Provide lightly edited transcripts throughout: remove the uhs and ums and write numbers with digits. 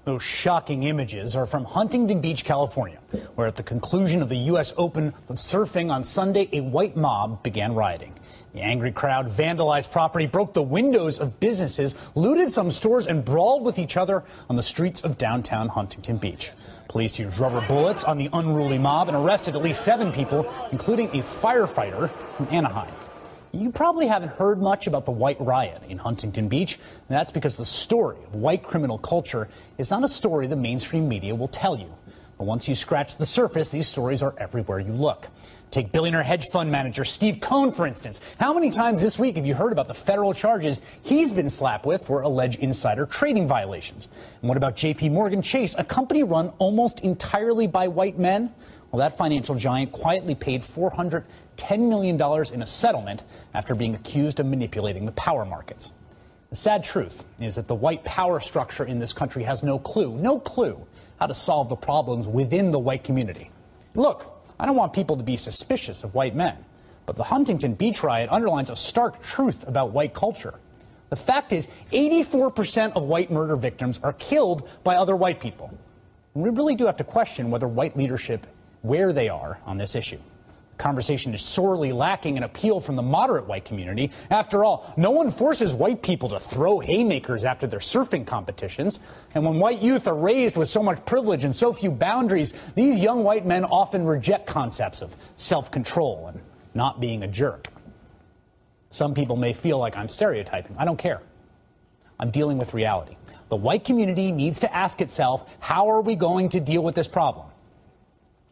Those shocking images are from Huntington Beach, California, where at the conclusion of the U.S. Open of surfing on Sunday, a white mob began rioting. The angry crowd vandalized property, broke the windows of businesses, looted some stores, and brawled with each other on the streets of downtown Huntington Beach. Police used rubber bullets on the unruly mob and arrested at least 7 people, including a firefighter from Anaheim. You probably haven't heard much about the White Riot in Huntington Beach, and that's because the story of white criminal culture is not a story the mainstream media will tell you. But once you scratch the surface, these stories are everywhere you look. Take billionaire hedge fund manager Steve Cohen, for instance. How many times this week have you heard about the federal charges he's been slapped with for alleged insider trading violations? And what about J.P. Morgan Chase, a company run almost entirely by white men? Well, that financial giant quietly paid $410 million in a settlement after being accused of manipulating the power markets. The sad truth is that the white power structure in this country has no clue how to solve the problems within the white community. Look, I don't want people to be suspicious of white men, but the Huntington Beach riot underlines a stark truth about white culture. The fact is, 84% of white murder victims are killed by other white people. And we really do have to question whether white leadership, where they are on this issue. The conversation is sorely lacking an appeal from the moderate white community. After all, no one forces white people to throw haymakers after their surfing competitions. And when white youth are raised with so much privilege and so few boundaries, these young white men often reject concepts of self-control and not being a jerk. Some people may feel like I'm stereotyping. I don't care. I'm dealing with reality. The white community needs to ask itself, how are we going to deal with this problem?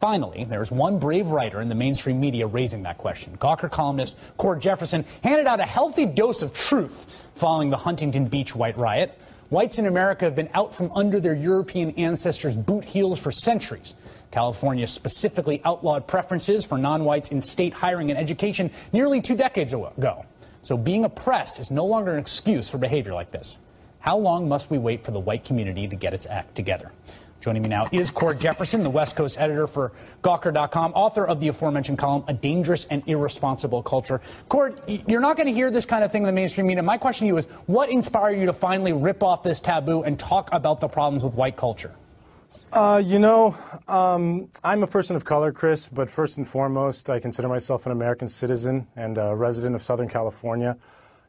Finally, there's one brave writer in the mainstream media raising that question. Gawker columnist Cord Jefferson handed out a healthy dose of truth following the Huntington Beach white riot. Whites in America have been out from under their European ancestors' boot heels for centuries. California specifically outlawed preferences for non-whites in state hiring and education nearly 2 decades ago. So being oppressed is no longer an excuse for behavior like this. How long must we wait for the white community to get its act together? Joining me now is Cord Jefferson, the West Coast editor for Gawker.com, author of the aforementioned column, A Dangerous and Irresponsible Culture. Cord, you're not going to hear this kind of thing in the mainstream media. My question to you is, what inspired you to finally rip off this taboo and talk about the problems with white culture? I'm a person of color, Chris, but first and foremost, I consider myself an American citizen and a resident of Southern California.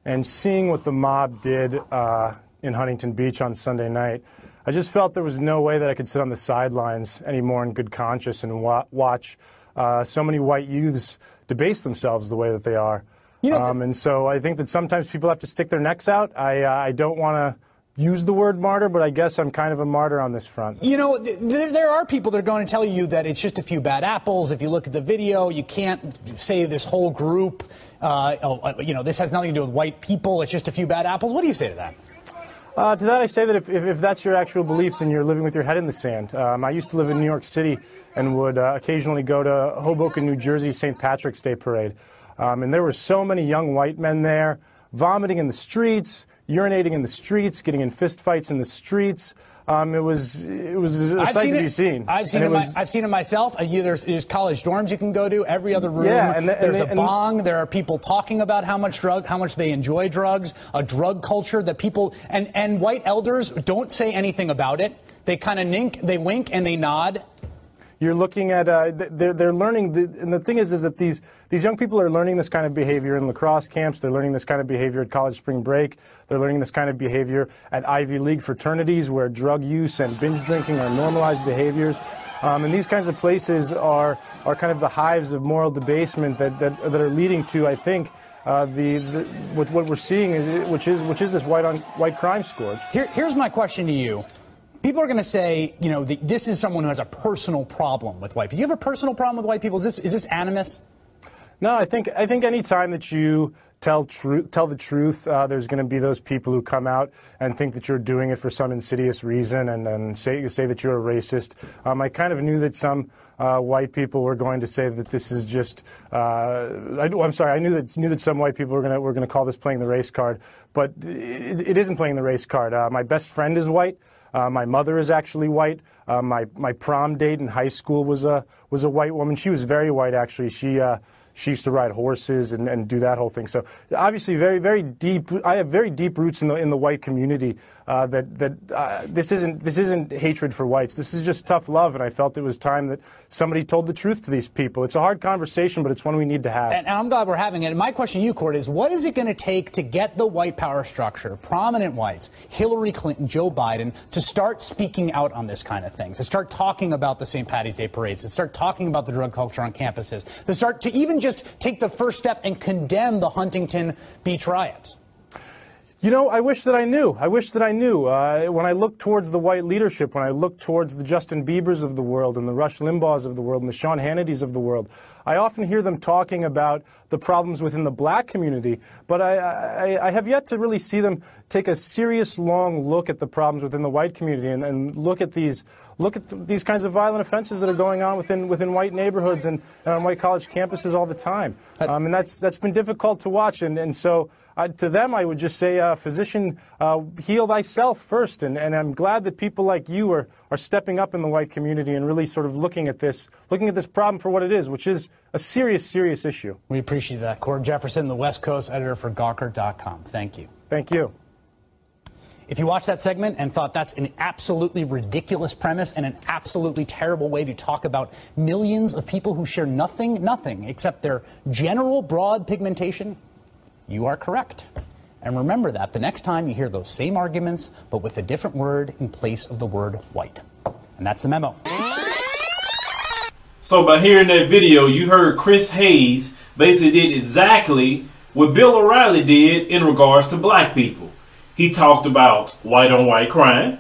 And seeing what the mob did in Huntington Beach on Sunday night, I just felt there was no way that I could sit on the sidelines anymore in good conscience and watch so many white youths debase themselves the way that they are. And so I think that sometimes people have to stick their necks out. I don't want to use the word martyr, but I guess I'm kind of a martyr on this front. You know, there are people that are going to tell you that it's just a few bad apples. If you look at the video, you can't say this whole group, this has nothing to do with white people. It's just a few bad apples. What do you say to that? To that I say that if that's your actual belief, then you're living with your head in the sand. I used to live in New York City and would occasionally go to Hoboken, New Jersey, St. Patrick's Day Parade. And there were so many young white men there, vomiting in the streets, urinating in the streets, getting in fist fights in the streets. It was a sight to be seen. I've seen it myself. There's college dorms you can go to. Every other room, there's a bong. There are people talking about how much they enjoy drugs. A drug culture that people and white elders don't say anything about it. They kind of they wink, and they nod. You're looking at they're learning, and the thing is that these young people are learning this kind of behavior in lacrosse camps. They're learning this kind of behavior at college spring break. They're learning this kind of behavior at Ivy League fraternities, where drug use and binge drinking are normalized behaviors. And these kinds of places are kind of the hives of moral debasement that are leading to, I think, what we're seeing which is this white crime scourge. Here's my question to you. People are going to say, this is someone who has a personal problem with white people. Do you have a personal problem with white people? Is this animus? No, I think any time that you tell the truth, there's going to be those people who come out and think that you're doing it for some insidious reason and say that you're a racist. I kind of knew that some white people were going to say that this is just. I'm sorry. I knew that some white people were going to call this playing the race card, but it isn't playing the race card. My best friend is white. My mother is actually white. My prom date in high school was a white woman. She was very white, actually. she used to ride horses and do that whole thing. So obviously very, very deep. I have very deep roots in the white community. This isn't hatred for whites. This is just tough love, and I felt it was time that somebody told the truth to these people. It's a hard conversation, but it's one we need to have. And I'm glad we're having it. And my question to you, Court, is what is it going to take to get the white power structure, prominent whites, Hillary Clinton, Joe Biden, to start speaking out on this kind of thing, to start talking about the St. Patty's Day parades, to start talking about the drug culture on campuses, to start to even just take the first step and condemn the Huntington Beach riots? You know, I wish that I knew. I wish that I knew. When I look towards the white leadership, when I look towards the Justin Biebers of the world and the Rush Limbaughs of the world and the Sean Hannitys of the world, I often hear them talking about the problems within the black community, but I have yet to really see them take a serious, long look at the problems within the white community and look at these kinds of violent offenses that are going on within white neighborhoods and on white college campuses all the time. And that's been difficult to watch. And so to them, I would just say, physician, heal thyself first. And I'm glad that people like you are stepping up in the white community and really sort of looking at this problem for what it is, which is a serious, serious issue. We appreciate that. Cord Jefferson, the West Coast editor for Gawker.com. Thank you. Thank you. If you watched that segment and thought that's an absolutely ridiculous premise and an absolutely terrible way to talk about millions of people who share nothing except their general broad pigmentation, you are correct. And remember that the next time you hear those same arguments, but with a different word in place of the word white. And that's the memo. So by hearing that video, you heard Chris Hayes basically did exactly what Bill O'Reilly did in regards to black people. He talked about white-on-white crime.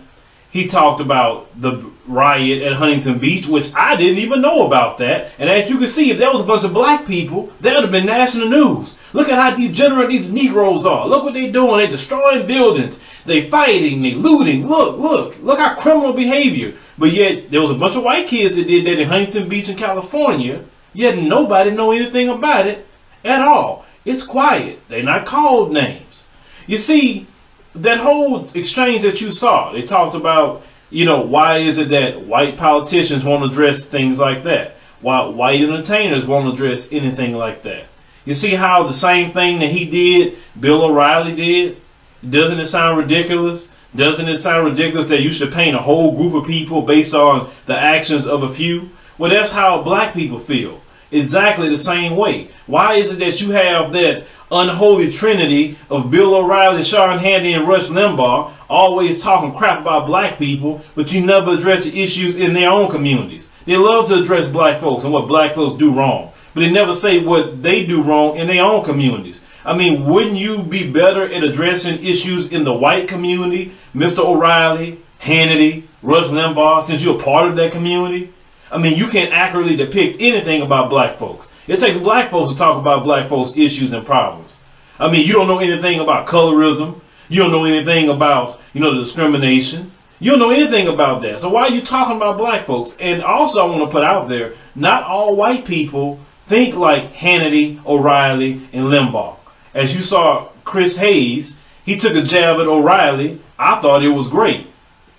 He talked about the riot at Huntington Beach, which I didn't even know about that. And as you can see, if there was a bunch of black people, that would have been national news. Look at how degenerate these Negroes are. Look what they're doing. They're destroying buildings. They're fighting. They're looting. Look how criminal behavior. But yet, there was a bunch of white kids that did that in Huntington Beach in California. Yet nobody know anything about it at all. It's quiet. They're not called names. You see, that whole exchange that you saw, they talked about, why is it that white politicians won't address things like that? Why white entertainers won't address anything like that? You see how the same thing that he did, Bill O'Reilly did? Doesn't it sound ridiculous? Doesn't it sound ridiculous that you should paint a whole group of people based on the actions of a few? Well, that's how black people feel. Exactly the same way. Why is it that you have that unholy trinity of Bill O'Reilly, Sean Hannity, and Rush Limbaugh always talking crap about black people, but you never address the issues in their own communities? They love to address black folks and what black folks do wrong, but they never say what they do wrong in their own communities. I mean, wouldn't you be better at addressing issues in the white community, Mr. O'Reilly, Hannity, Rush Limbaugh, since you're a part of that community? I mean, you can't accurately depict anything about black folks. It takes black folks to talk about black folks' issues and problems. I mean, you don't know anything about colorism. You don't know anything about, the discrimination. You don't know anything about that. So why are you talking about black folks? And also, I want to put out there, not all white people think like Hannity, O'Reilly, and Limbaugh. As you saw Chris Hayes, he took a jab at O'Reilly. I thought it was great.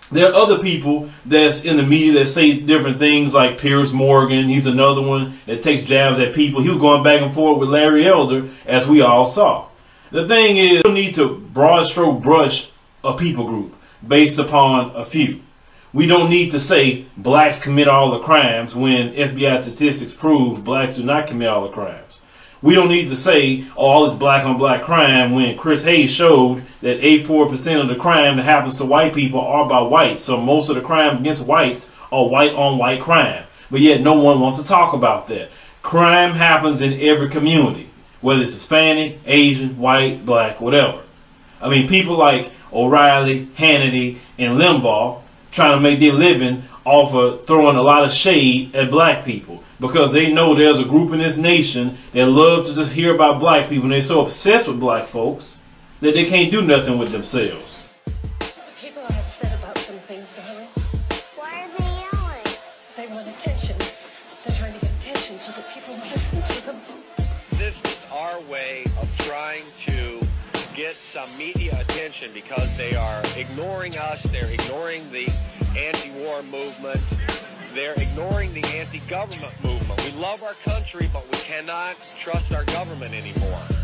There are other people that's in the media that say different things, like Piers Morgan. He's another one that takes jabs at people. He was going back and forth with Larry Elder, as we all saw. The thing is, you don't need to broad stroke brush a people group based upon a few. We don't need to say blacks commit all the crimes when FBI statistics prove blacks do not commit all the crimes. We don't need to say, all this black on black crime when Chris Hayes showed that 84% of the crime that happens to white people are by whites. So most of the crime against whites are white on white crime. But yet no one wants to talk about that. Crime happens in every community, whether it's Hispanic, Asian, white, black, whatever. I mean, people like O'Reilly, Hannity, and Limbaugh trying to make their living off of throwing a lot of shade at black people, because they know there's a group in this nation that love to just hear about black people, and they're so obsessed with black folks that they can't do nothing with themselves. People are upset about some things, darling. Why are they yelling? They want attention. They're trying to get attention so that people listen to them. This is our way of trying to get some media attention because they are ignoring us. They're ignoring the anti-war movement. They're ignoring the anti-government movement. We love our country, but we cannot trust our government anymore.